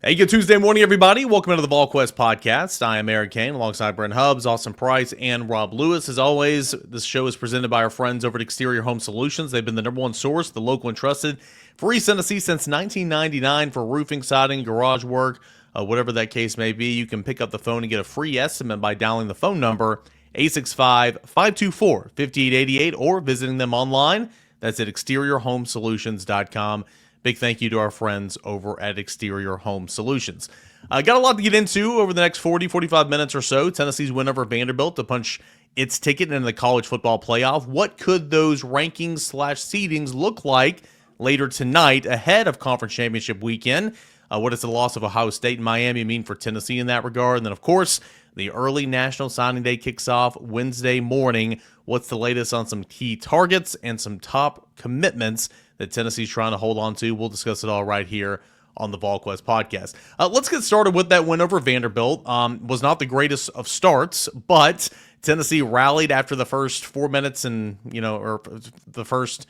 Hey, good Tuesday morning, everybody. Welcome into the Volquest podcast. I am Eric Kane alongside Brent Hubbs, Austin Price, and Rob Lewis. As always, this show is presented by our friends over at Exterior Home Solutions. They've been the number one source, the local and trusted for East Tennessee since 1999 for roofing, siding, garage work, whatever that case may be. You can pick up the phone and get a free estimate by dialing the phone number 865-524-5888 or visiting them online. That's at exteriorhomesolutions.com. Big thank you to our friends over at Exterior Home Solutions. Got a lot to get into over the next 45 minutes or so. Tennessee's win over Vanderbilt to punch its ticket into the college football playoff. What could those rankings/seedings look like later tonight ahead of conference championship weekend? What does the loss of Ohio State and Miami mean for Tennessee in that regard? And then, of course, the early National Signing Day kicks off Wednesday morning. What's the latest on some key targets and some top commitments that Tennessee's trying to hold on to? We'll discuss it all right here on the Volquest podcast. Let's get started with that win over Vanderbilt. Was not the greatest of starts, but Tennessee rallied after the first 4 minutes and, or the first,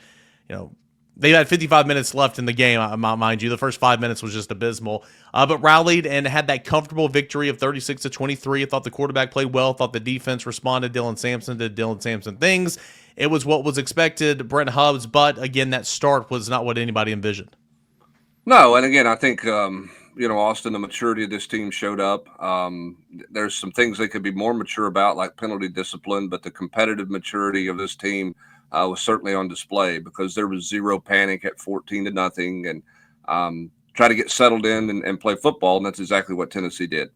they had 55 minutes left in the game, mind you. The first 5 minutes was just abysmal, but rallied and had that comfortable victory of 36-23. I thought the quarterback played well. I thought the defense responded. Dylan Sampson did Dylan Sampson things. It was what was expected, Brent Hubbs, but again, that start was not what anybody envisioned. No, and again, I think Austin, the maturity of this team showed up. There's some things they could be more mature about, like penalty discipline, but the competitive maturity of this team was certainly on display because there was zero panic at 14-0, and try to get settled in and play football, and that's exactly what Tennessee did.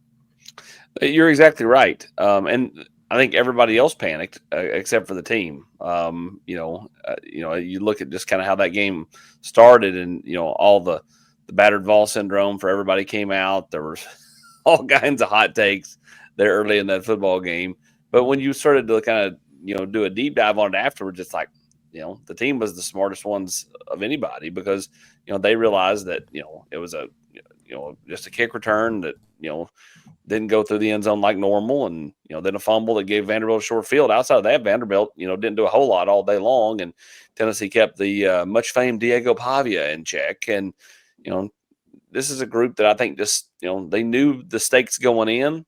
You're exactly right, and I think everybody else panicked except for the team. You look at just kind of how that game started, and all the battered Vol syndrome for everybody came out. There was all kinds of hot takes there early in that football game. But when you started to kind of do a deep dive on it afterwards, it's like the team was the smartest ones of anybody because they realized that it was a just a kick return that didn't go through the end zone like normal, and then a fumble that gave Vanderbilt a short field. Outside of that, Vanderbilt didn't do a whole lot all day long, and Tennessee kept the much famed Diego Pavia in check. And this is a group that I think just they knew the stakes going in.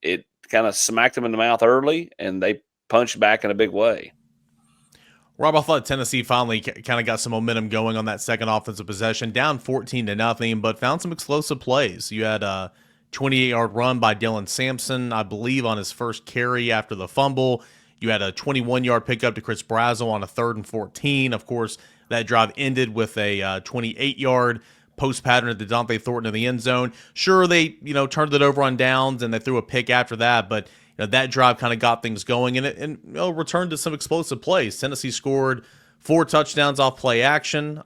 It kind of smacked them in the mouth early, and they punched back in a big way. Rob, I thought Tennessee finally kind of got some momentum going on that second offensive possession, down 14-0, but found some explosive plays. You had a 28-yard run by Dylan Sampson, I believe, on his first carry after the fumble. You had a 21-yard pickup to Chris Brazel on a 3rd and 14. Of course, that drive ended with a 28-yard post pattern to Dante Thornton in the end zone. Sure, they turned it over on downs and they threw a pick after that, but that drive kind of got things going and returned to some explosive plays. Tennessee scored 4 touchdowns off play action.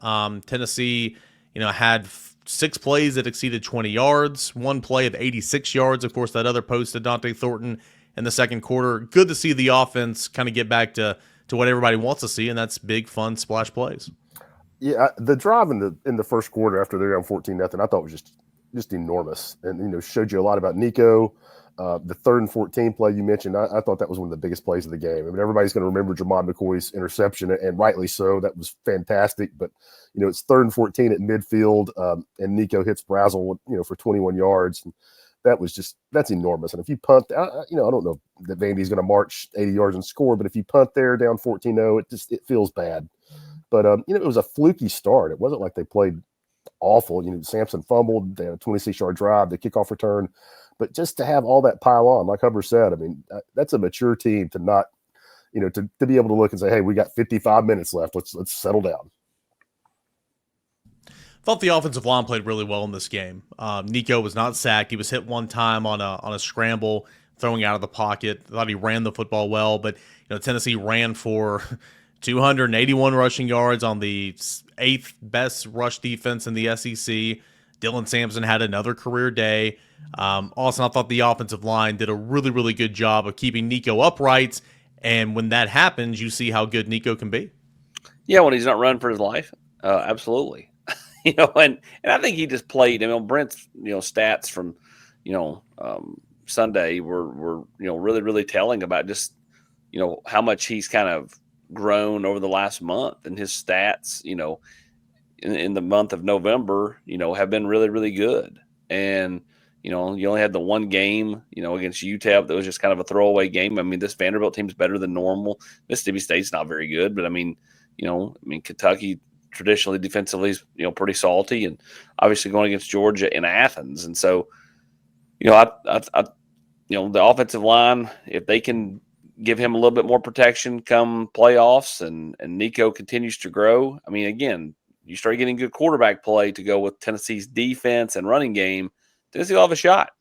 Tennessee, had 6 plays that exceeded 20 yards, 1 play of 86 yards. Of course, that other post to Dante Thornton in the second quarter. Good to see the offense kind of get back to what everybody wants to see, and that's big, fun splash plays. Yeah, the drive in the first quarter after they're down 14-0, I thought was just enormous, and showed you a lot about Nico. The 3rd and 14 play you mentioned, I thought that was one of the biggest plays of the game. I mean, everybody's going to remember Jamon McCoy's interception, and rightly so. That was fantastic. But it's 3rd and 14 at midfield, and Nico hits Brazel, for 21 yards. And that's enormous. And if you punt, I don't know that Vandy's going to march 80 yards and score, but if you punt there down 14-0, it feels bad. But it was a fluky start. It wasn't like they played awful. Sampson fumbled. They had a 26-yard drive, the kickoff return. But just to have all that pile on, like Hubbard said, I mean, that's a mature team to not, to be able to look and say, hey, we got 55 minutes left. Let's settle down. Thought the offensive line played really well in this game. Nico was not sacked. He was hit one time on a scramble, throwing out of the pocket. Thought he ran the football well, but Tennessee ran for 281 rushing yards on the 8th best rush defense in the SEC. Dylan Sampson had another career day. Also, I thought the offensive line did a really, really good job of keeping Nico upright. And when that happens, you see how good Nico can be. Yeah, when he's not running for his life, absolutely. And I think he just played. Brent's stats from Sunday were really, really telling about just how much he's kind of grown over the last month, and his stats in the month of November have been really, really good. and you only had the one game, against UTEP that was just kind of a throwaway game. I mean, this Vanderbilt team's better than normal. Mississippi State's not very good, but I mean, Kentucky traditionally defensively is, pretty salty, and obviously going against Georgia in Athens. And so, the offensive line, if they can give him a little bit more protection come playoffs and Nico continues to grow, I mean, again, you start getting good quarterback play to go with Tennessee's defense and running game, Tennessee will have a shot.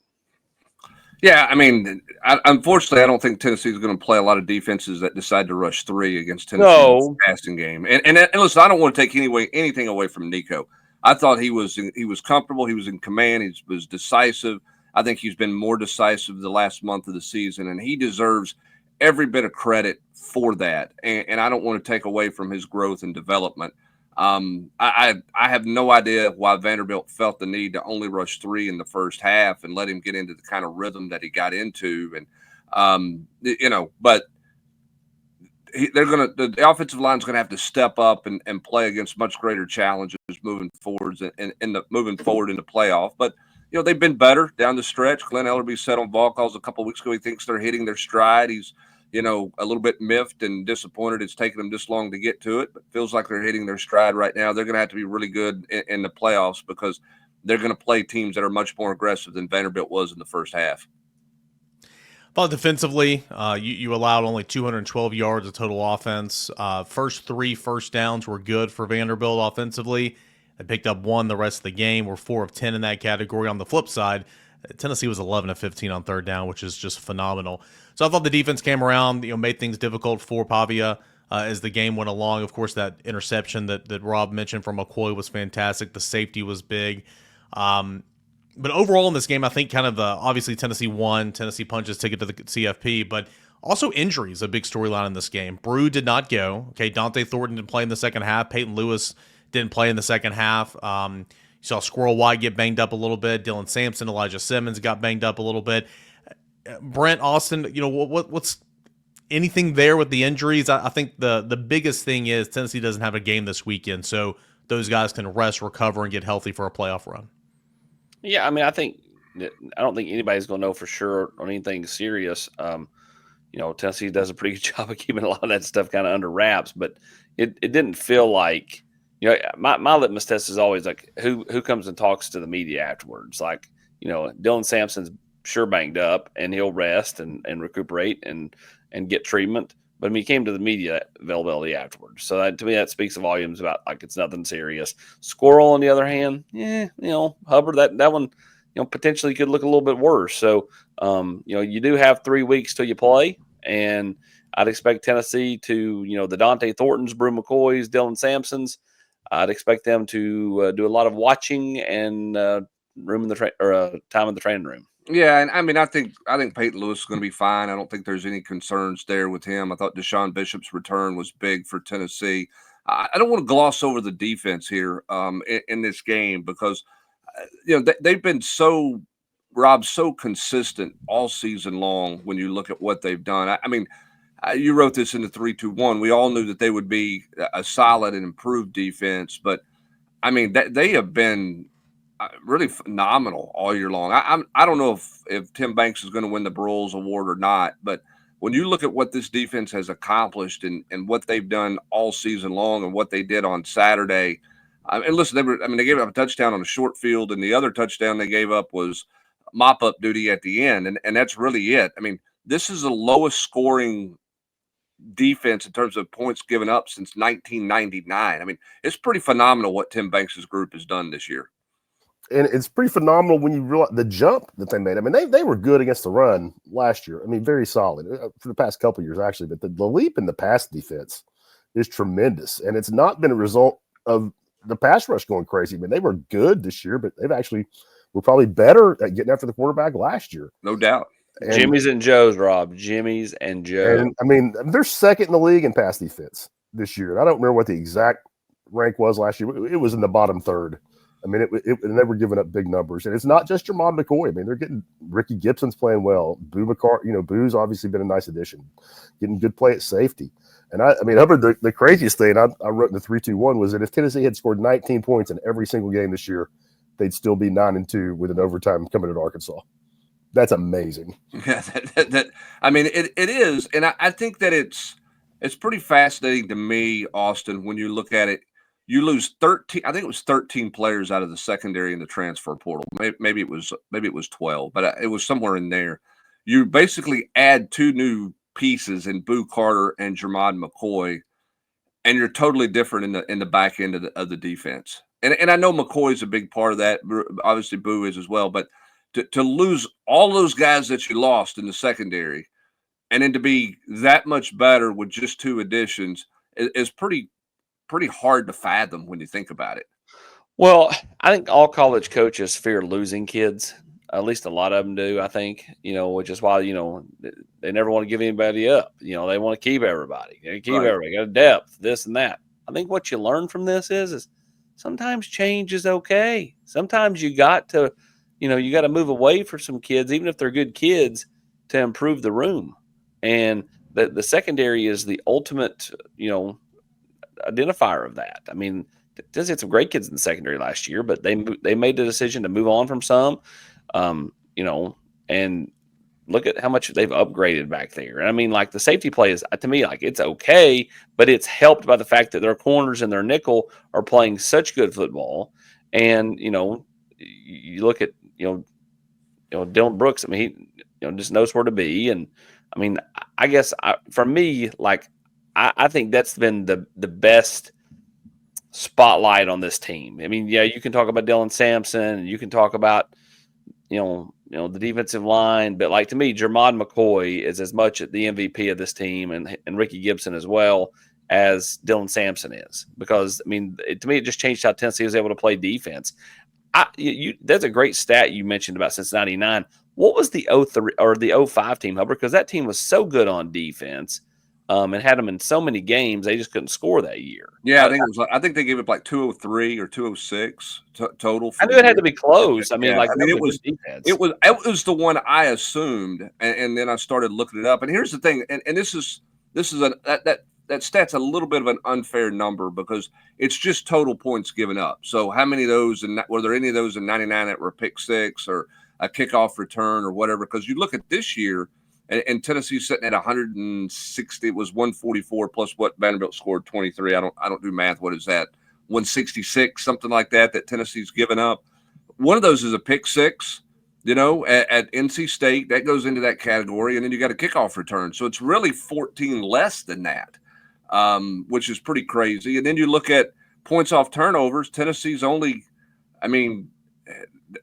Yeah, I mean, unfortunately, I don't think Tennessee is going to play a lot of defenses that decide to rush 3 against Tennessee's passing game. And listen, I don't want to take anything away from Nico. I thought he was comfortable. He was in command. He was decisive. I think he's been more decisive the last month of the season, and he deserves every bit of credit for that. And I don't want to take away from his growth and development. I have no idea why Vanderbilt felt the need to only rush 3 in the first half and let him get into the kind of rhythm that he got into. And, but the offensive line is going to have to step up and play against much greater challenges moving forward in the playoff. But, they've been better down the stretch. Glenn Ellerby said on Volquest a couple of weeks ago, he thinks they're hitting their stride. He's, a little bit miffed and disappointed it's taken them this long to get to it, but feels like they're hitting their stride right now. They're going to have to be really good in the playoffs because they're going to play teams that are much more aggressive than Vanderbilt was in the first half. Thought defensively, you allowed only 212 yards of total offense. First 3 first downs were good for Vanderbilt offensively. They picked up 1 the rest of the game. We're 4 of 10 in that category. On the flip side, Tennessee was 11 of 15 on third down, which is just phenomenal. So I thought the defense came around, made things difficult for Pavia as the game went along. Of course, that interception that Rob mentioned from McCoy was fantastic. The safety was big. But overall in this game, I think kind of obviously Tennessee won. Tennessee punches ticket to the CFP, but also injuries, a big storyline in this game. Brew did not go. Okay, Dante Thornton didn't play in the second half. Peyton Lewis didn't play in the second half. You saw Squirrel White get banged up a little bit. Dylan Sampson, Elijah Simmons got banged up a little bit. Brent, Austin, what's anything there with the injuries? I think the biggest thing is Tennessee doesn't have a game this weekend, so those guys can rest, recover, and get healthy for a playoff run. Yeah, I mean, I don't think anybody's going to know for sure on anything serious. Tennessee does a pretty good job of keeping a lot of that stuff kind of under wraps, but it didn't feel like, my litmus test is always like who comes and talks to the media afterwards. Like, Dylan Sampson's sure banged up and he'll rest and recuperate and get treatment. But I mean, he came to the media availability afterwards. So to me, that speaks volumes about like it's nothing serious. Squirrel, on the other hand, Hubbard, that one, potentially could look a little bit worse. So, you do have 3 weeks till you play, and I'd expect Tennessee to, the Dante Thorntons, Brew McCoys, Dylan Sampsons, I'd expect them to do a lot of watching and time in the training room. Yeah, and I mean, I think Peyton Lewis is going to be fine. I don't think there's any concerns there with him. I thought Deshaun Bishop's return was big for Tennessee. I don't want to gloss over the defense here in this game because they've been so consistent all season long. When you look at what they've done, I mean, you wrote this in the 3-2-1. We all knew that they would be a solid and improved defense, but I mean, they have been really phenomenal all year long. I don't know if Tim Banks is going to win the Broyles Award or not, but when you look at what this defense has accomplished and what they've done all season long and what they did on Saturday, and listen, they gave up a touchdown on a short field, and the other touchdown they gave up was mop-up duty at the end, and that's really it. I mean, this is the lowest scoring defense in terms of points given up since 1999. I mean, it's pretty phenomenal what Tim Banks' group has done this year. And it's pretty phenomenal when you realize the jump that they made. I mean, they were good against the run last year. I mean, very solid for the past couple of years, actually. But the leap in the pass defense is tremendous. And it's not been a result of the pass rush going crazy. I mean, they were good this year, but they've actually were probably better at getting after the quarterback last year. No doubt. And Jimmy's and Joe's, Rob. Jimmy's and Joe. And, I mean, they're second in the league in pass defense this year. I don't remember what the exact rank was last year. It was in the bottom third. I mean, and they were giving up big numbers. And it's not just Jermon McCoy. I mean, they're getting Ricky Gibson's playing well. Boo's obviously been a nice addition, getting good play at safety. And I mean, Hubbard, the craziest thing I wrote in the 3-2-1 was that if Tennessee had scored 19 points in every single game this year, they'd still be 9-2 with an overtime coming at Arkansas. That's amazing. Yeah, I mean, it is, and I think that it's pretty fascinating to me, Austin, when you look at it. You lose 13. I think it was 13 players out of the secondary in the transfer portal. Maybe it was 12, but it was somewhere in there. You basically add 2 new pieces in Boo Carter and Jermod McCoy, and you're totally different in the back end of the defense. And I know McCoy's a big part of that. Obviously, Boo is as well. But to lose all those guys that you lost in the secondary, and then to be that much better with just 2 additions is pretty hard to fathom when you think about it. Well, I think all college coaches fear losing kids. At least a lot of them do, I think, which is why, they never want to give anybody up. They want to keep everybody. They keep Right. everybody, got depth, this and that. I think what you learn from this is sometimes change is okay. Sometimes you got to, you got to move away for some kids, even if they're good kids, to improve the room. And the secondary is the ultimate, identifier of that. I mean, Tennessee had some great kids in the secondary last year, but they made the decision to move on from some, and look at how much they've upgraded back there. And I mean, like the safety play is, to me, like it's okay, but it's helped by the fact that their corners and their nickel are playing such good football. And, you look at, Dylan Brooks, I mean, he, just knows where to be. And I mean, I guess for me, like, I think that's been the best spotlight on this team. I mean, yeah, you can talk about Dylan Sampson, and you can talk about, the defensive line, but like to me, Jermod McCoy is as much the MVP of this team, and Ricky Gibson as well, as Dylan Sampson is, because I mean, to me, it just changed how Tennessee was able to play defense. That's a great stat you mentioned about since '99. What was the 03 or the 05 team, Hubbard? Because that team was so good on defense. And had them in so many games, they just couldn't score that year. Yeah, I think they gave up like 203 or 206 total. I knew it had to be close. I mean, Yeah, like I mean, it was the one I assumed, and then I started looking it up. And here's the thing, and this is that stat's a little bit of an unfair number because it's just total points given up. So how many of those, and were there any of those in '99 that were a pick six or a kickoff return or whatever? Because you look at this year. And Tennessee's sitting at 160. It was 144 plus what Vanderbilt scored 23. I don't do math. What is that? 166, something like that Tennessee's given up. One of those is a pick six, at NC State. That goes into that category. And then you got a kickoff return. So it's really 14 less than that, which is pretty crazy. And then you look at points off turnovers. Tennessee's only,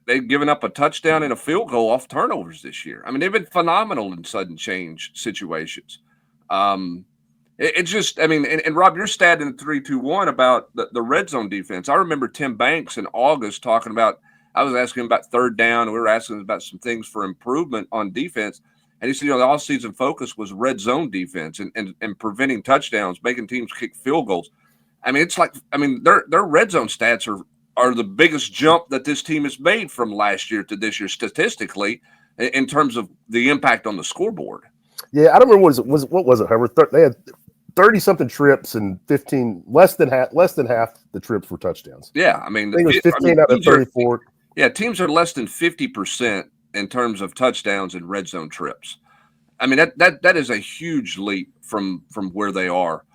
they've given up a touchdown and a field goal off turnovers this year. I mean, they've been phenomenal in sudden change situations. It's just, and Rob, your stat in the 3-2-1 about the red zone defense. I remember Tim Banks in August talking about, I was asking him about third down, and we were asking him about some things for improvement on defense. And he said, the all-season focus was red zone defense and preventing touchdowns, making teams kick field goals. It's like, their red zone stats are the biggest jump that this team has made from last year to this year statistically in terms of the impact on the scoreboard. Yeah, I don't remember what was it, Hubbard? They had 30-something trips and 15 less than half the trips were touchdowns. Yeah, I think it was 15 out of 34. Teams are less than 50% in terms of touchdowns and red zone trips. That is a huge leap from where they are.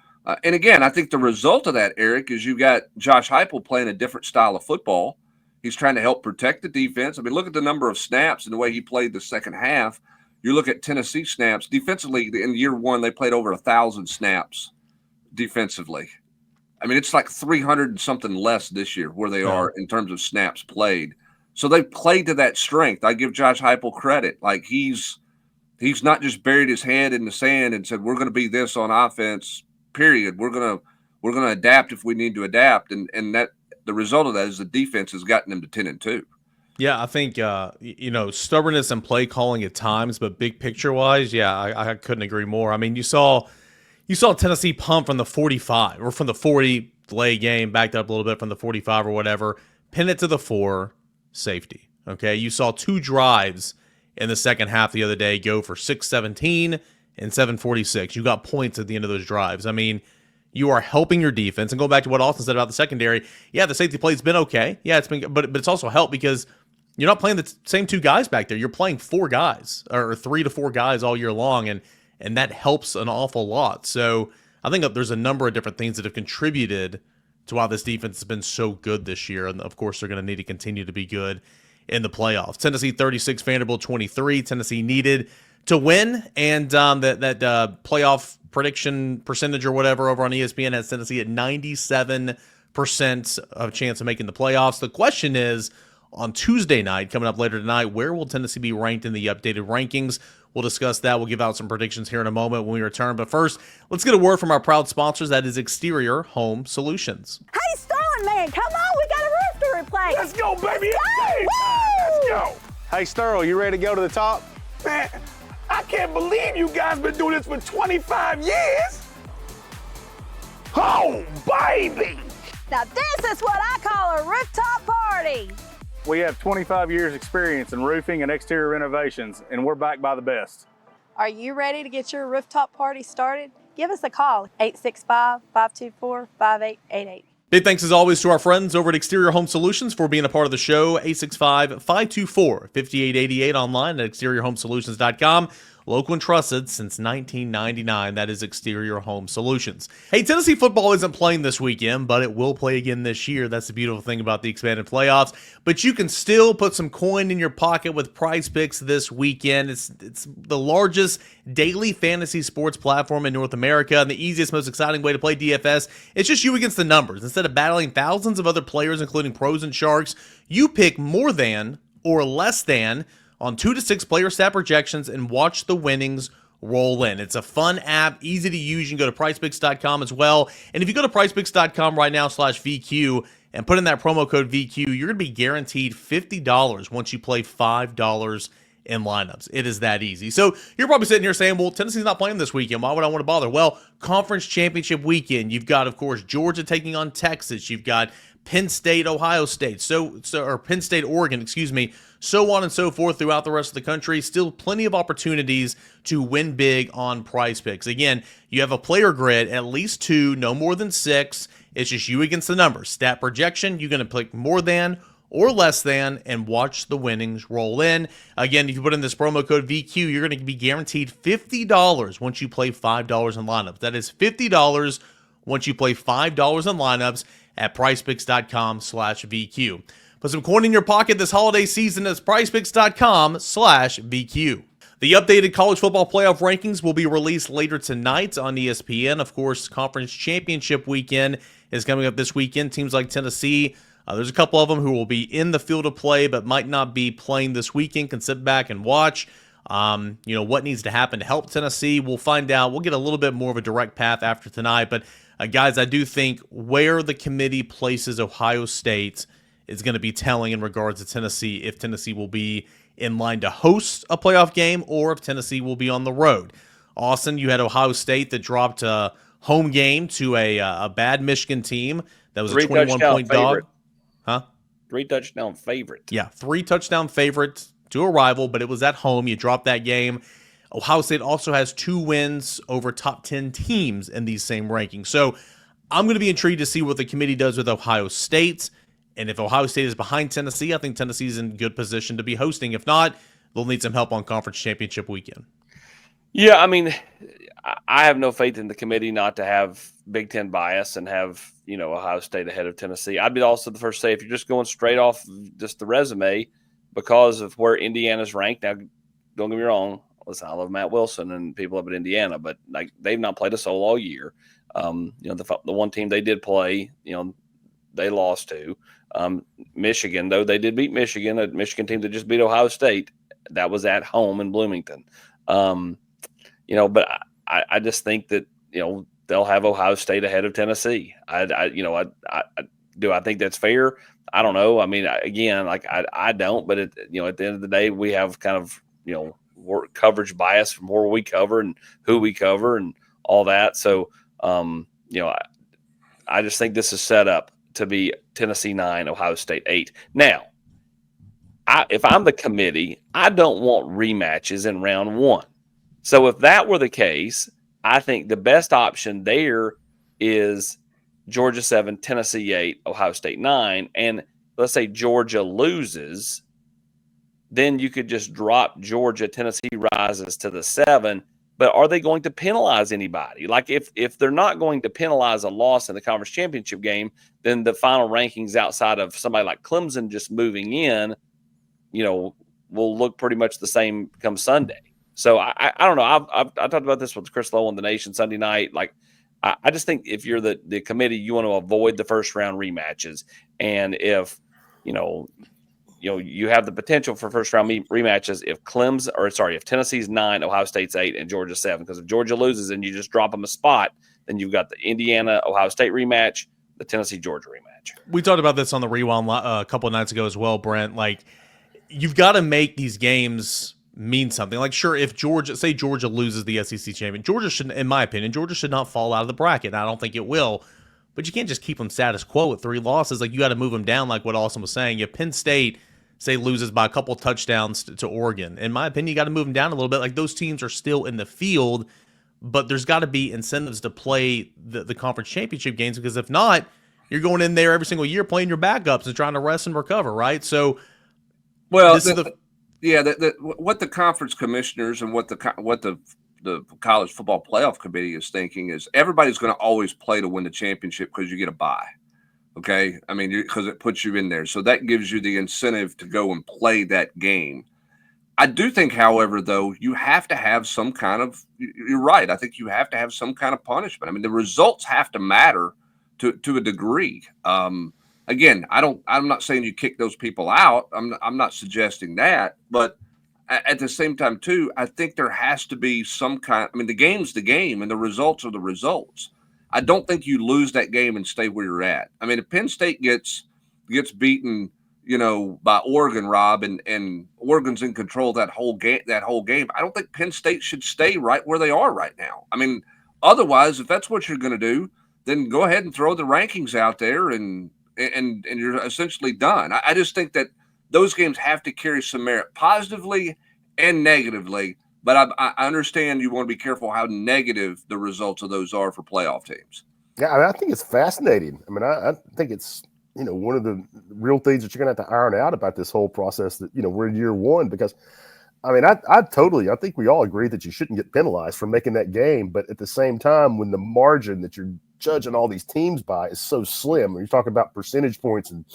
And again, I think the result of that, Eric, is you got Josh Heupel playing a different style of football. He's trying to help protect the defense. Look at the number of snaps and the way he played the second half. You look at Tennessee snaps defensively. In year one, they played over 1,000 snaps defensively. It's like 300 and something less this year where they are in terms of snaps played. So they played to that strength. I give Josh Heupel credit. Like he's not just buried his head in the sand and said, we're going to be this on offense. Period. We're gonna adapt if we need to adapt, and that the result of that is the defense has gotten them to 10-2. Yeah, I think stubbornness and play calling at times, but big picture wise, I couldn't agree more. You saw Tennessee punt from the 45 or from the 40, delay game, backed up a little bit from the 45 or whatever, pin it to the 4, safety. Okay, you saw 2 drives in the second half the other day go for 6-17. And 746. You got points at the end of those drives. you are helping your defense. And going back to what Austin said about the secondary, yeah, the safety play's been okay. Yeah, it's been, but it's also helped because you're not playing the same two guys back there. You're playing four guys or 3 to 4 guys all year long, and that helps an awful lot. So I think that there's a number of different things that have contributed to why this defense has been so good this year. And of course, they're going to need to continue to be good in the playoffs. Tennessee 36, Vanderbilt 23. Tennessee needed to win, and that playoff prediction percentage or whatever over on ESPN has Tennessee at 97% of chance of making the playoffs. The question is, on Tuesday night, coming up later tonight, where will Tennessee be ranked in the updated rankings? We'll discuss that. We'll give out some predictions here in a moment when we return. But first, let's get a word from our proud sponsors. That is Exterior Home Solutions. Hey, Sterling, man, come on. We got a roof to replace. Let's go, baby. Let's go. Hey, Sterl, you ready to go to the top? Man, I can't believe you guys been doing this for 25 years. Oh, baby. Now, this is what I call a rooftop party. We have 25 years experience in roofing and exterior renovations, and we're backed by the best. Are you ready to get your rooftop party started? Give us a call, 865-524-5888. Big thanks as always to our friends over at Exterior Home Solutions for being a part of the show. 865-524-5888 online at exteriorhomesolutions.com. Local and trusted since 1999. That is Exterior Home Solutions. Hey, Tennessee football isn't playing this weekend, but it will play again this year. That's the beautiful thing about the expanded playoffs. But you can still put some coin in your pocket with Prize Picks this weekend. It's the largest daily fantasy sports platform in North America, and the easiest, most exciting way to play DFS. It's just you against the numbers. Instead of battling thousands of other players, including pros and sharks, you pick more than or less than on 2 to 6 player stat projections and watch the winnings roll in. It's a fun app, easy to use. You can go to PrizePicks.com as well. And if you go to PrizePicks.com right now /VQ and put in that promo code VQ, you're going to be guaranteed $50 once you play $5 in lineups. It is that easy. So you're probably sitting here saying, well, Tennessee's not playing this weekend. Why would I want to bother? Well, conference championship weekend. You've got, of course, Georgia taking on Texas. You've got Penn State, Ohio State, or Penn State, Oregon, excuse me, so on and so forth throughout the rest of the country. Still plenty of opportunities to win big on Prize Picks. Again, you have a player grid, at least 2, no more than 6. It's just you against the numbers. Stat projection, you're going to pick more than or less than and watch the winnings roll in. Again, if you put in this promo code VQ, you're going to be guaranteed $50 once you play $5 in lineups. That is $50 once you play $5 in lineups at PrizePicks.com/VQ. Put some coin in your pocket this holiday season at PrizePicks.com/VQ. The updated college football playoff rankings will be released later tonight on ESPN. Of course, conference championship weekend is coming up this weekend. Teams like Tennessee, there's a couple of them who will be in the field of play but might not be playing this weekend. Can sit back and watch. What needs to happen to help Tennessee. We'll find out. We'll get a little bit more of a direct path after tonight. But guys, I do think where the committee places Ohio State is going to be telling in regards to Tennessee, if Tennessee will be in line to host a playoff game or if Tennessee will be on the road. Austin, you had Ohio State that dropped a home game to a bad Michigan team that was a 21-point dog. Huh? 3-touchdown favorite. Yeah, 3-touchdown favorite to a rival, but it was at home. You dropped that game. Ohio State also has 2 wins over top 10 teams in these same rankings. So I'm going to be intrigued to see what the committee does with Ohio State. And if Ohio State is behind Tennessee, I think Tennessee's in good position to be hosting. If not, they'll need some help on conference championship weekend. Yeah, I mean, I have no faith in the committee not to have Big Ten bias and have, Ohio State ahead of Tennessee. I'd be also the first to say if you're just going straight off just the resume because of where Indiana's ranked. Now, don't get me wrong. Listen, I love Matt Wilson and people up at Indiana, but they've not played a soul all year. The one team they did play, they lost to. Michigan, though they did beat Michigan, a Michigan team that just beat Ohio State. That was at home in Bloomington. But I just think that, they'll have Ohio State ahead of Tennessee. Do I think that's fair? I don't know. I mean, I don't, but at the end of the day, we have kind of, coverage bias from where we cover and who we cover and all that. So, I just think this is set up to be Tennessee 9, Ohio State 8. Now, if I'm the committee, I don't want rematches in round 1. So if that were the case, I think the best option there is Georgia 7, Tennessee 8, Ohio State 9, and let's say Georgia loses, then you could just drop Georgia. Tennessee rises to the 7. But are they going to penalize anybody? Like if they're not going to penalize a loss in the conference championship game, then the final rankings outside of somebody like Clemson just moving in, will look pretty much the same come Sunday. So I don't know. I talked about this with Chris Lowe on The Nation Sunday night. Like I just think if you're the committee, you want to avoid the first round rematches, and if you have the potential for first round rematches if Tennessee's 9, Ohio State's 8, and Georgia's 7. Because if Georgia loses and you just drop them a spot, then you've got the Indiana Ohio State rematch, the Tennessee Georgia rematch. We talked about this on the rewind a couple of nights ago as well, Brent. Like, you've got to make these games mean something. Like, sure, if Georgia loses the SEC champion, Georgia should, in my opinion, not fall out of the bracket. I don't think it will. But you can't just keep them status quo with 3 losses. Like, you got to move them down, like what Austin was saying. If Penn State, say, loses by a couple touchdowns to Oregon, in my opinion, you got to move them down a little bit. Like, those teams are still in the field, but there's got to be incentives to play the conference championship games, because if not, you're going in there every single year playing your backups and trying to rest and recover, right? So, well, what the conference commissioners and what the college football playoff committee is thinking is everybody's going to always play to win the championship because you get a bye. Okay. I mean, because it puts you in there. So that gives you the incentive to go and play that game. I do think, however, though, you have to have some kind of, you're right. I think you have to have some kind of punishment. I mean, the results have to matter to a degree. Again, I'm not saying you kick those people out. I'm not suggesting that, but at the same time, too, I think there has to be some kind. I mean, the game's the game, and the results are the results. I don't think you lose that game and stay where you're at. I mean, if Penn State gets beaten, by Oregon, Rob, and Oregon's in control of that whole game, I don't think Penn State should stay right where they are right now. I mean, otherwise, if that's what you're going to do, then go ahead and throw the rankings out there, and you're essentially done. I just think that those games have to carry some merit, positively and negatively. But I understand you want to be careful how negative the results of those are for playoff teams. Yeah, I think it's fascinating. I mean, I think it's one of the real things that you're going to have to iron out about this whole process. That we're in year 1, because I mean, I think we all agree that you shouldn't get penalized for making that game. But at the same time, when the margin that you're judging all these teams by is so slim, when you're talking about percentage points and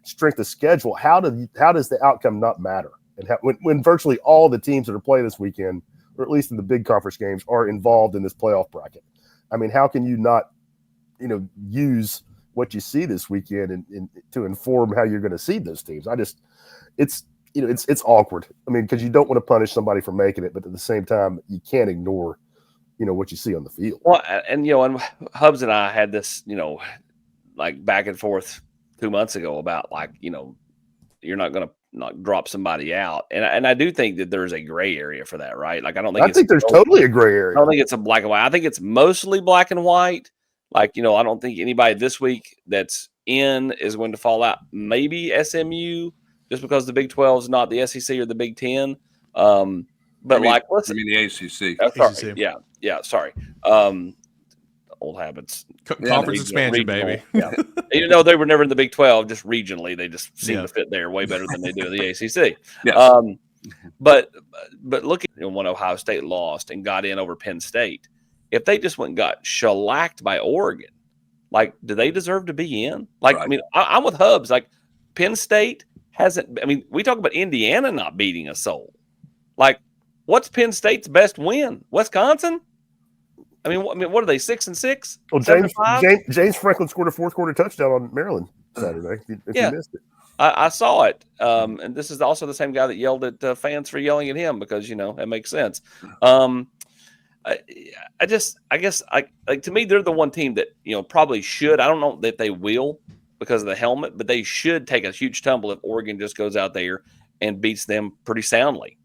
strength of schedule, how does the outcome not matter? And when virtually all the teams that are playing this weekend, or at least in the big conference games, are involved in this playoff bracket? I mean, how can you not, use what you see this weekend and to inform how you're going to seed those teams? It's awkward. I mean, because you don't want to punish somebody for making it, but at the same time, you can't ignore, what you see on the field. Well, and Hubs and I had this, like back and forth 2 months ago about you're not going to not drop somebody out, and I do think that there's a gray area for that, right? Like I think there's totally a gray area. I don't think it's a black and white. I think it's mostly black and white. Like I don't think anybody this week that's in is going to fall out. Maybe SMU, just because the Big 12 is not the SEC or the Big 10. But listen, the ACC. Sorry, ACC. Yeah. Sorry. Old habits. Conference expansion, baby. Yeah. Even though they were never in the Big 12, just regionally, they just seem to fit there way better than they do in the ACC. Yeah. But look at when Ohio State lost and got in over Penn State. If they just went and got shellacked by Oregon, do they deserve to be in? Right. I mean, I'm with Hubs. Like Penn State hasn't. I mean, we talk about Indiana not beating a soul. What's Penn State's best win? Wisconsin? I mean, what are they, 6-6? Well, James Franklin scored a fourth quarter touchdown on Maryland Saturday. If you missed it, I saw it. And this is also the same guy that yelled at fans for yelling at him because it makes sense. I guess to me they're the one team that probably should. I don't know that they will because of the helmet, but they should take a huge tumble if Oregon just goes out there and beats them pretty soundly.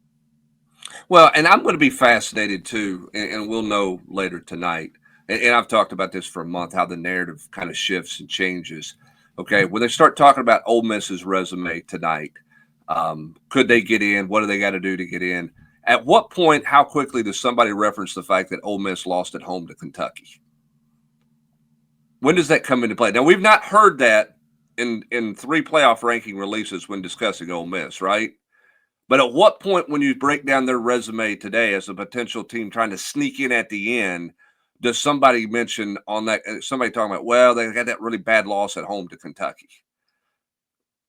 Well, and I'm going to be fascinated too, and we'll know later tonight. And I've talked about this for a month, how the narrative kind of shifts and changes. Okay, when they start talking about Ole Miss's resume tonight, could they get in? What do they got to do to get in? At what point, how quickly does somebody reference the fact that Ole Miss lost at home to Kentucky? When does that come into play? Now, we've not heard that in 3 playoff ranking releases when discussing Ole Miss, right? But at what point, when you break down their resume today as a potential team trying to sneak in at the end, does somebody mention on that? Somebody talking about, well, they had that really bad loss at home to Kentucky,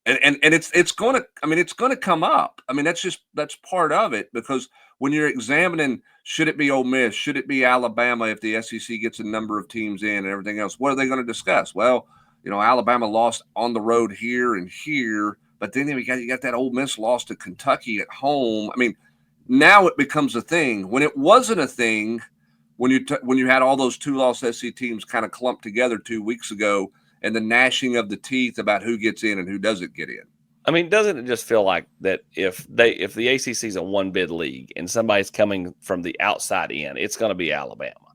and it's going to. I mean, it's going to come up. I mean, that's part of it, because when you're examining, should it be Ole Miss, should it be Alabama if the SEC gets a number of teams in and everything else? What are they going to discuss? Well, Alabama lost on the road here and here. But then you got that Ole Miss loss to Kentucky at home. I mean, now it becomes a thing. When it wasn't a thing, when you had all those 2-loss SEC teams kind of clumped together 2 weeks ago, and the gnashing of the teeth about who gets in and who doesn't get in. I mean, doesn't it just feel like that if the ACC is a 1-bid league and somebody's coming from the outside in, it's going to be Alabama.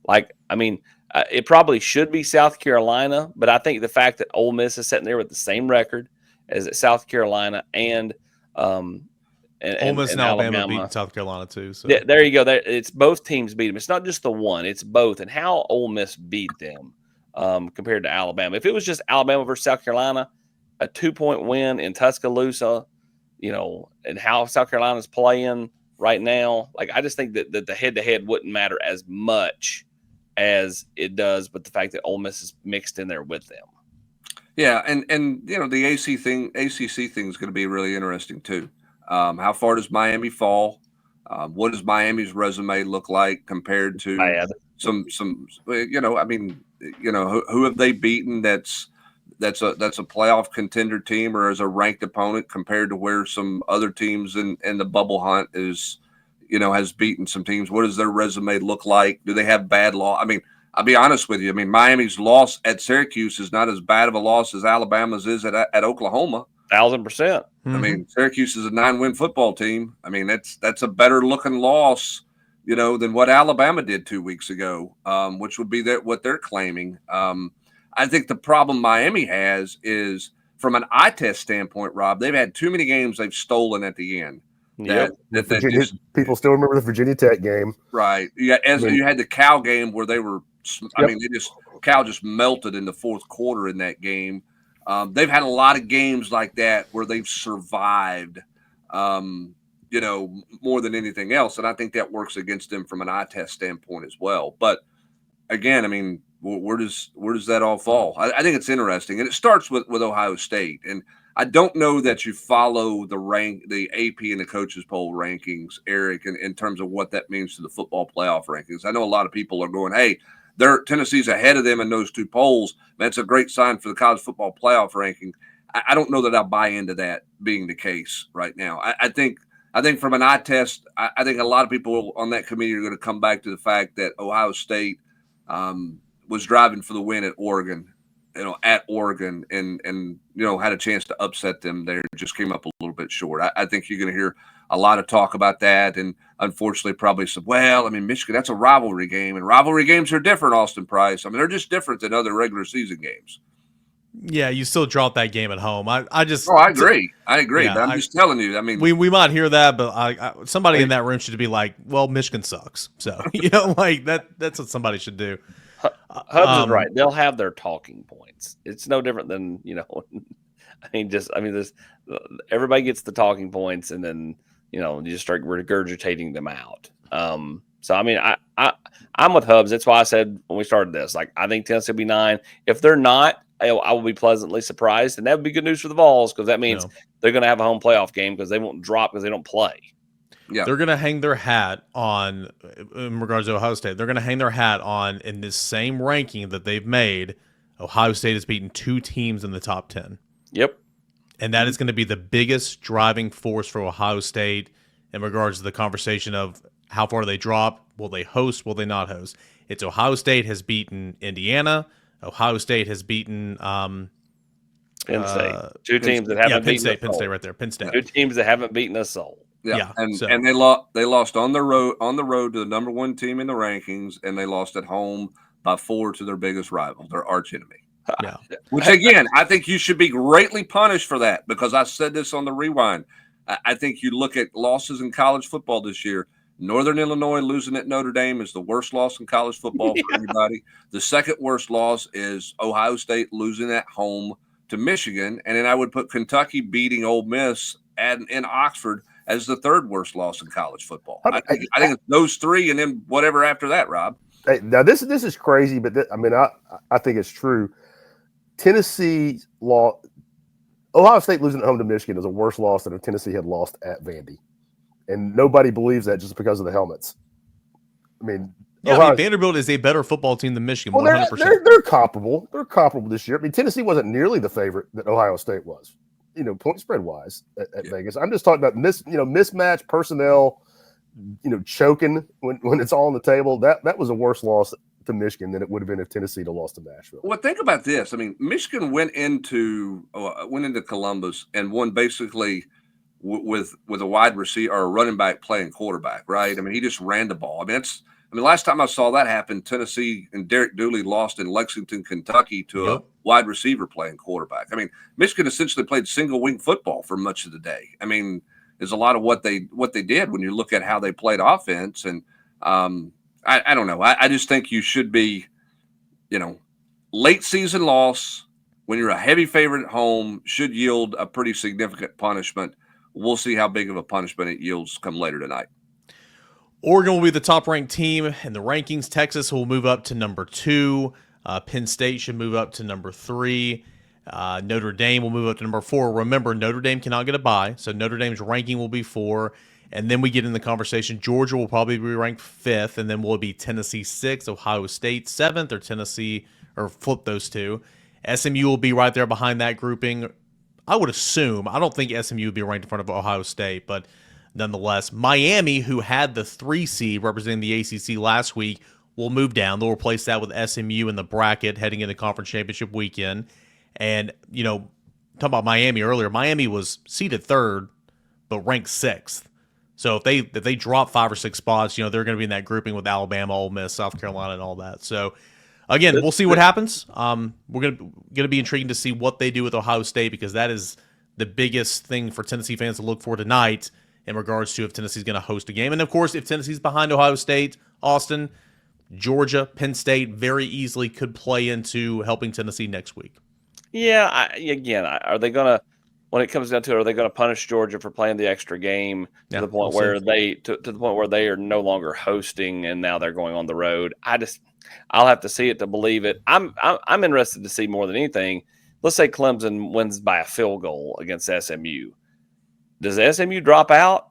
Like, I mean, it probably should be South Carolina, but I think the fact that Ole Miss is sitting there with the same record as South Carolina and Ole Miss and Alabama beat South Carolina too. So yeah, there you go. It's both teams beat them. It's not just the one; it's both. And how Ole Miss beat them compared to Alabama. If it was just Alabama versus South Carolina, a 2-point win in Tuscaloosa, and how South Carolina's playing right now, like I just think that the head-to-head wouldn't matter as much as it does, but the fact that Ole Miss is mixed in there with them. Yeah, and the ACC thing is going to be really interesting too. How far does Miami fall? What does Miami's resume look like compared to some? I mean, who have they beaten? That's a playoff contender team or as a ranked opponent compared to where some other teams in the bubble hunt is, has beaten some teams. What does their resume look like? Do they have bad loss? I mean, I'll be honest with you. I mean, Miami's loss at Syracuse is not as bad of a loss as Alabama's is at Oklahoma. 1,000%. Mm-hmm. I mean, Syracuse is a 9-win football team. I mean, that's a better looking loss, than what Alabama did 2 weeks ago, which would be what they're claiming. I think the problem Miami has is from an eye test standpoint, Rob, they've had too many games they've stolen at the end. People still remember the Virginia Tech game. Right. Yeah. You had the Cal game where they were, I mean, Cal just melted in the fourth quarter in that game. They've had a lot of games like that where they've survived, more than anything else. And I think that works against them from an eye test standpoint as well. But again, I mean, where does that all fall? I think it's interesting. And it starts with Ohio State. And I don't know that you follow the AP and the coaches poll rankings, Eric, in terms of what that means to the football playoff rankings. I know a lot of people are going, hey, Tennessee's ahead of them in those 2 polls. That's a great sign for the college football playoff ranking. I don't know that I buy into that being the case right now. I think from an eye test, I think a lot of people on that committee are going to come back to the fact that Ohio State was driving for the win at Oregon, and had a chance to upset them there. Just came up a little bit short. I think you're going to hear a lot of talk about that, and unfortunately probably some, Michigan, that's a rivalry game, and rivalry games are different, Austin Price. I mean, they're just different than other regular season games. Yeah, you still drop that game at home. I agree. Yeah, but I'm just telling you. I mean, we might hear that, but somebody in that room should be like, well, Michigan sucks. So, like that's what somebody should do. Hubs is right. They'll have their talking points. It's no different than, everybody gets the talking points, and then, you just start regurgitating them out. So, I mean, I'm with Hubs. That's why I said when we started this, like, I think Tennessee will be 9. If they're not, I will be pleasantly surprised, and that would be good news for the Vols, because that means they're going to have a home playoff game because they won't drop because they don't play. Yeah, they're going to hang their hat on, in regards to Ohio State, they're going to hang their hat on, in this same ranking that they've made, Ohio State has beaten 2 teams in the top 10. Yep. And that is going to be the biggest driving force for Ohio State in regards to the conversation of how far they drop. Will they host? Will they not host? It's Ohio State has beaten Indiana. Ohio State has beaten Penn State. 2 teams that haven't beaten us. Penn State right there. Penn State. 2 teams that haven't beaten a soul. Yeah. And they lost on the road to the number 1 team in the rankings, and they lost at home by 4 to their biggest rival, their arch enemy. Yeah. Which, again, I think you should be greatly punished for that, because I said this on the rewind. I think you look at losses in college football this year. Northern Illinois losing at Notre Dame is the worst loss in college football for anybody. The second worst loss is Ohio State losing at home to Michigan. And then I would put Kentucky beating Ole Miss in Oxford as the third worst loss in college football. I think it's those three and then whatever after that, Rob. Hey, now this is crazy, but I think it's true. Tennessee Ohio State losing at home to Michigan is a worse loss than if Tennessee had lost at Vandy. And nobody believes that just because of the helmets. I mean, Vanderbilt is a better football team than Michigan. Well, 100%. They're comparable. They're comparable this year. I mean, Tennessee wasn't nearly the favorite that Ohio State was, point spread wise at Vegas. I'm just talking about mismatch personnel, choking when it's all on the table. That was a worse loss to Michigan than it would have been if Tennessee had lost to Nashville. Well, think about this. I mean, Michigan went into Columbus and won basically with a wide receiver or a running back playing quarterback, right? I mean, he just ran the ball. Last time I saw that happen, Tennessee and Derek Dooley lost in Lexington, Kentucky to a wide receiver playing quarterback. I mean, Michigan essentially played single wing football for much of the day. I mean, there's a lot of what they did when you look at how they played offense. And I don't know. I just think you should be, late season loss when you're a heavy favorite at home should yield a pretty significant punishment. We'll see how big of a punishment it yields come later tonight. Oregon will be the top-ranked team in the rankings. Texas will move up to number 2. Penn State should move up to number 3. Notre Dame will move up to number 4. Remember, Notre Dame cannot get a bye, so Notre Dame's ranking will be 4. And then we get in the conversation. Georgia will probably be ranked 5th, and then will it be Tennessee 6th, Ohio State 7th, or Tennessee, or flip those two. SMU will be right there behind that grouping. I would assume. I don't think SMU would be ranked in front of Ohio State, but nonetheless, Miami, who had the 3 seed representing the ACC last week, will move down. They'll replace that with SMU in the bracket heading into conference championship weekend. And, talking about Miami earlier, Miami was seeded 3rd, but ranked 6th. So if they drop 5 or 6 spots, they're going to be in that grouping with Alabama, Ole Miss, South Carolina, and all that. So, again, we'll see what happens. We're going to be intrigued to see what they do with Ohio State, because that is the biggest thing for Tennessee fans to look for tonight in regards to if Tennessee's going to host a game. And, of course, if Tennessee's behind Ohio State, Austin, Georgia, Penn State very easily could play into helping Tennessee next week. Yeah, are they going to, when it comes down to it, are they going to punish Georgia for playing the extra game to the point where they are no longer hosting and now they're going on the road? I'll have to see it to believe it. I'm interested to see more than anything. Let's say Clemson wins by a field goal against SMU. Does SMU drop out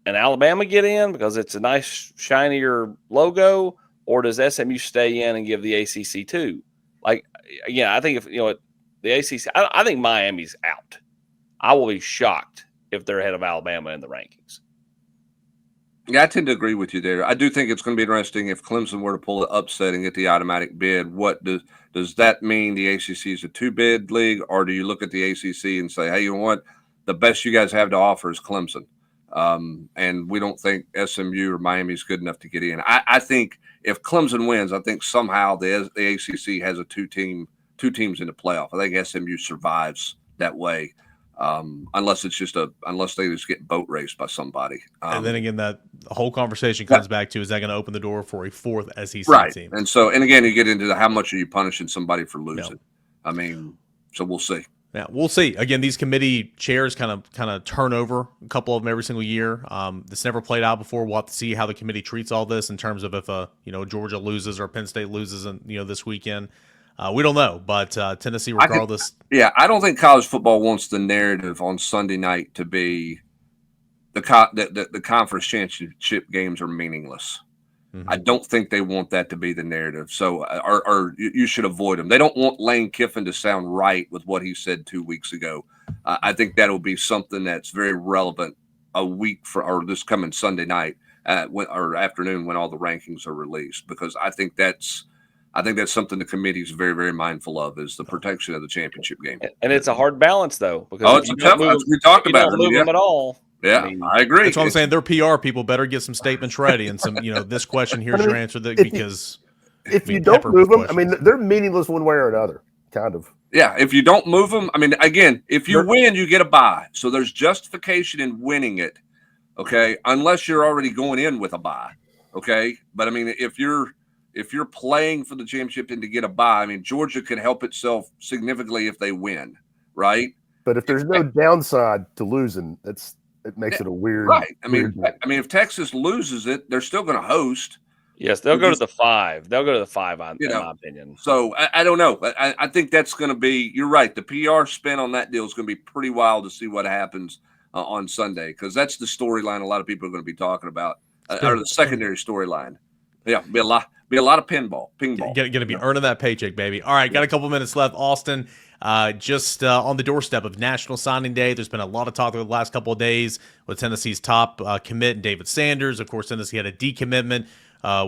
and Alabama get in because it's a nice, shinier logo, or does SMU stay in and give the ACC 2? I think if the ACC, I think Miami's out. I will be shocked if they're ahead of Alabama in the rankings. Yeah, I tend to agree with you there. I do think it's going to be interesting if Clemson were to pull the upset and get the automatic bid. What does that mean? The ACC is a 2-bid league, or do you look at the ACC and say, hey, you know what? The best you guys have to offer is Clemson. And we don't think SMU or Miami is good enough to get in. I think if Clemson wins, I think somehow the ACC has a two teams in the playoff. I think SMU survives that way. Unless they just get boat raced by somebody. And then again, that whole conversation comes back to, is that going to open the door for a 4th SEC team? And again, you get into how much are you punishing somebody for losing? No. So we'll see. Yeah, we'll see. Again, these committee chairs kind of turn over, a couple of them every single year. This never played out before. We'll have to see how the committee treats all this in terms of if Georgia loses or Penn State loses this weekend. We don't know, but Tennessee, regardless. I don't think college football wants the narrative on Sunday night to be the conference championship games are meaningless. Mm-hmm. I don't think they want that to be the narrative. So, or you should avoid them. They don't want Lane Kiffin to sound right with what he said 2 weeks ago. I think that'll be something that's very relevant a week or this coming Sunday night or afternoon when all the rankings are released, because I think that's something the committee is very, very mindful of, is the protection of the championship game. And it's a hard balance, though, because it's tough. We talked about it. Move them at all. Yeah, I agree. That's what I'm saying. Their PR people better get some statements ready and some, this question, here's your answer. Because if you don't move them, they're meaningless one way or another, kind of. Yeah, if you don't move them, again, if you win, you get a bye. So there's justification in winning it. Okay, unless you're already going in with a bye. Okay, but I mean, if you're playing for the championship and to get a bye, I mean, Georgia could help itself significantly if they win, right? But if there's no downside to losing, it makes it a weird. Right. I mean, weird if Texas loses it, they're still going to host. Yes, they'll go to the 5. They'll go to the 5, in my opinion. So I don't know. I think that's going to be. You're right. The PR spin on that deal is going to be pretty wild to see what happens on Sunday, because that's the storyline a lot of people are going to be talking about, or the secondary storyline. Yeah, be a lot of ping-pong. Going to be earning that paycheck, baby. All right, got a couple minutes left. Austin, just on the doorstep of National Signing Day. There's been a lot of talk over the last couple of days with Tennessee's top commit and David Sanders. Of course, Tennessee had a decommitment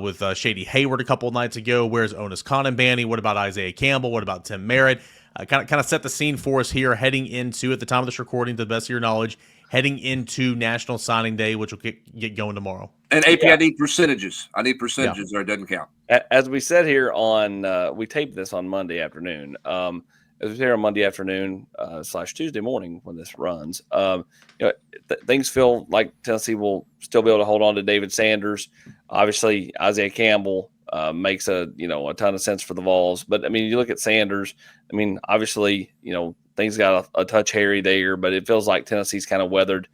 with Shady Hayward a couple of nights ago. Where's Onis Conanbanny? What about Isaiah Campbell? What about Tim Merritt? Kind of set the scene for us here, heading into, at the time of this recording, to the best of your knowledge, heading into National Signing Day, which will get going tomorrow. And AP, I need percentages. Or it doesn't count. As we said here on, we taped this on Monday afternoon. As we said here on Monday afternoon / Tuesday morning when this runs, things feel like Tennessee will still be able to hold on to David Sanders. Obviously, Isaiah Campbell makes a ton of sense for the Vols. But I mean, you look at Sanders. I mean, obviously, things got a touch hairy there, but it feels like Tennessee's kind of weathered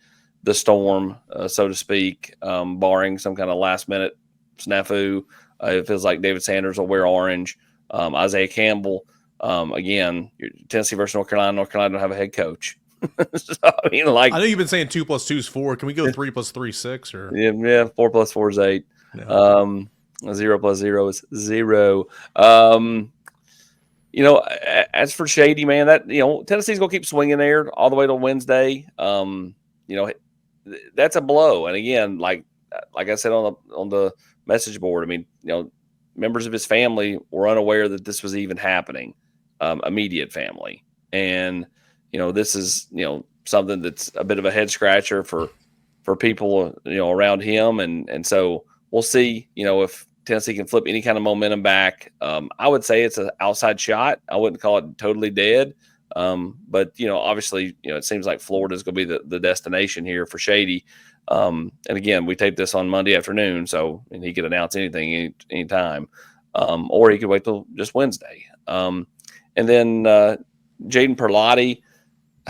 the storm, so to speak, barring some kind of last minute snafu. It feels like David Sanders will wear orange. Isaiah Campbell, again, Tennessee versus North Carolina. North Carolina don't have a head coach. So, I mean, I know you've been saying 2 + 2 is 4. Can we go 3 + 3 is 6? Or 4 + 4 is 8. No. 0 + 0 is 0. As for Shady, man, that Tennessee's gonna keep swinging there all the way till Wednesday. That's a blow. And again, like I said on the message board, I mean, members of his family were unaware that this was even happening, immediate family. And, this is, something that's a bit of a head scratcher for people, around him. And so we'll see, if Tennessee can flip any kind of momentum back. I would say it's an outside shot. I wouldn't call it totally dead. But, obviously, it seems like Florida is going to be the destination here for Shady. And again, we taped this on Monday afternoon, and he could announce anything anytime, or he could wait till just Wednesday. And then Jaden Perlotti,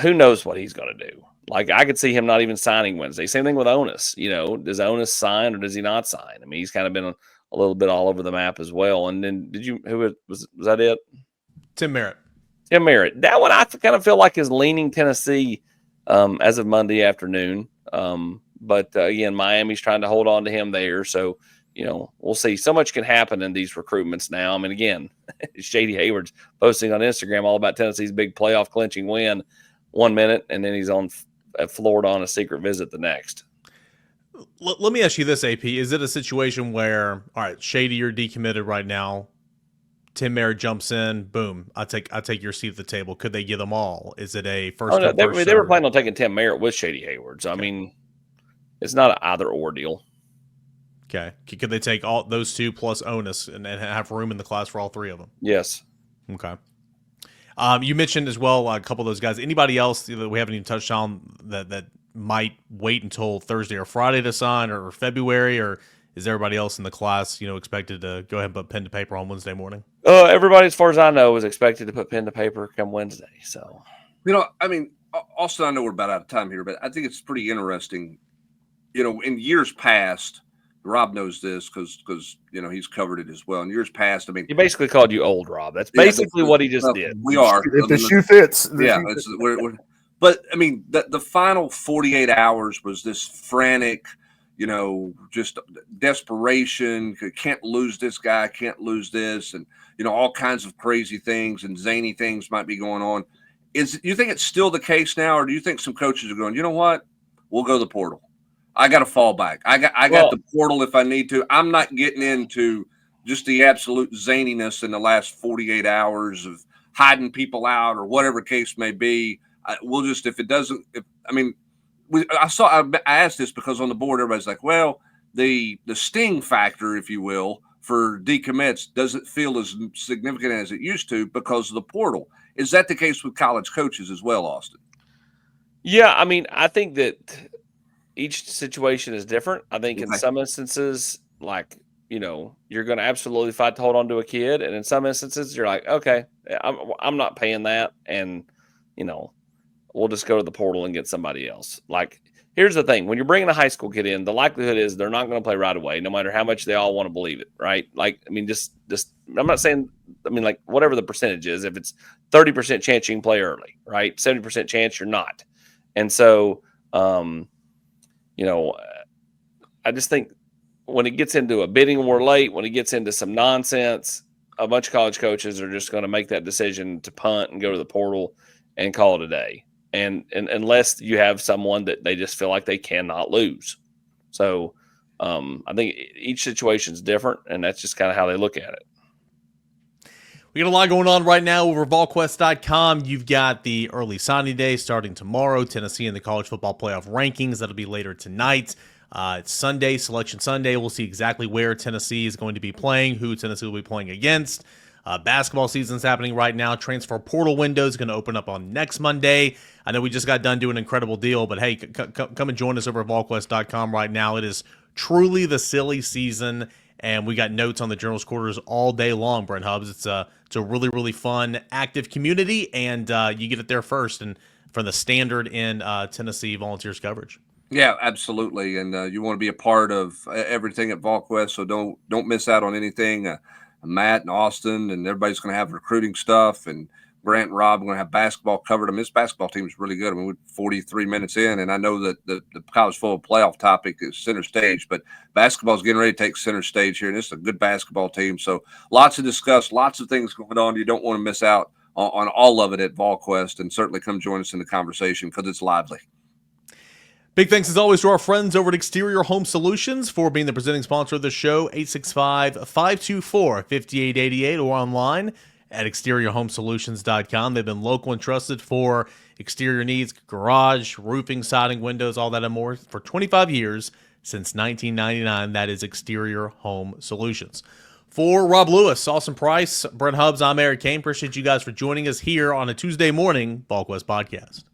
who knows what he's going to do? Like, I could see him not even signing Wednesday. Same thing with Onis. Does Onis sign or does he not sign? I mean, he's kind of been a little bit all over the map as well. And then who was that it? Tim Merritt. Tim Merritt. That one I kind of feel like is leaning Tennessee as of Monday afternoon. But again, Miami's trying to hold on to him there. So, we'll see. So much can happen in these recruitments now. I mean, again, Shady Hayward's posting on Instagram all about Tennessee's big playoff clinching win 1 minute, and then he's at Florida on a secret visit the next. Let me ask you this, AP. Is it a situation where, all right, Shady, you're decommitted right now, Tim Merritt jumps in, boom, I take your seat at the table. Could they give them all? Is it a first? No, they were planning on taking Tim Merritt with Shady Hayward. So, okay. I mean, it's not an either or deal. Okay. Could they take all those two plus Onis and have room in the class for all three of them? Yes. Okay. You mentioned as well a couple of those guys. Anybody else that we haven't even touched on that might wait until Thursday or Friday to sign, or February, or is everybody else in the class, expected to go ahead and put pen to paper on Wednesday morning? Everybody, as far as I know, is expected to put pen to paper come Wednesday. So, I mean, also, I know we're about out of time here, but I think it's pretty interesting. In years past, Rob knows this because he's covered it as well. In years past, I mean, he basically called you old, Rob. That's basically what he just did. We are. If the shoe fits, we're but I mean, the final 48 hours was this frantic, just desperation. Can't lose this guy. Can't lose this, and all kinds of crazy things and zany things might be going on. You think it's still the case now, or do you think some coaches are going, you know what, we'll go to the portal? I got to fall back. I got the portal if I need to. I'm not getting into just the absolute zaniness in the last 48 hours of hiding people out or whatever case may be. We'll just, if it doesn't, I asked this because on the board, everybody's like, well, the sting factor, if you will, for decommits doesn't feel as significant as it used to because of the portal. Is that the case with college coaches as well, Austin? Yeah. I mean, I think that, each situation is different. I think in some instances, like, you're going to absolutely fight to hold on to a kid. And in some instances, you're like, okay, I'm not paying that. And, we'll just go to the portal and get somebody else. Like, here's the thing. When you're bringing a high school kid in, the likelihood is they're not going to play right away, no matter how much they all want to believe it, right? Like, I mean, just I'm not saying, like, whatever the percentage is, if it's 30% chance you can play early, right? 70% chance you're not. And so, I just think when it gets into a bidding war late, when it gets into some nonsense, a bunch of college coaches are just going to make that decision to punt and go to the portal and call it a day. And unless you have someone that they just feel like they cannot lose. So I think each situation is different, and that's just kind of how they look at it. We got a lot going on right now over Volquest.com. You've got the early signing day starting tomorrow. Tennessee in the college football playoff rankings. That'll be later tonight. It's Sunday, Selection Sunday. We'll see exactly where Tennessee is going to be playing, who Tennessee will be playing against. Basketball season's happening right now. Transfer portal window is going to open up on next Monday. I know we just got done doing an incredible deal, but hey, come and join us over at Volquest.com right now. It is truly the silly season, and we got notes on the Journal's Quarters all day long, Brent Hubbs. It's a really, really fun, active community, and you get it there first and from the standard in Tennessee Volunteers coverage. Yeah, absolutely. And you want to be a part of everything at Volquest, so don't miss out on anything. Matt and Austin and everybody's going to have recruiting stuff, and Grant and Rob are going to have basketball covered. I mean, this basketball team is really good. I mean, we're 43 minutes in, and I know that the college football playoff topic is center stage, but basketball is getting ready to take center stage here, and it's a good basketball team. So lots to discuss, lots of things going on. You don't want to miss out on all of it at Volquest, and certainly come join us in the conversation because it's lively. Big thanks, as always, to our friends over at Exterior Home Solutions for being the presenting sponsor of the show. 865-524-5888 or online at exteriorhomesolutions.com. They've been local and trusted for exterior needs, garage, roofing, siding, windows, all that and more for 25 years since 1999. That is Exterior Home Solutions. For Rob Lewis, Austin Price, Brent Hubbs, I'm Eric Kane. Appreciate you guys for joining us here on a Tuesday morning Volquest podcast.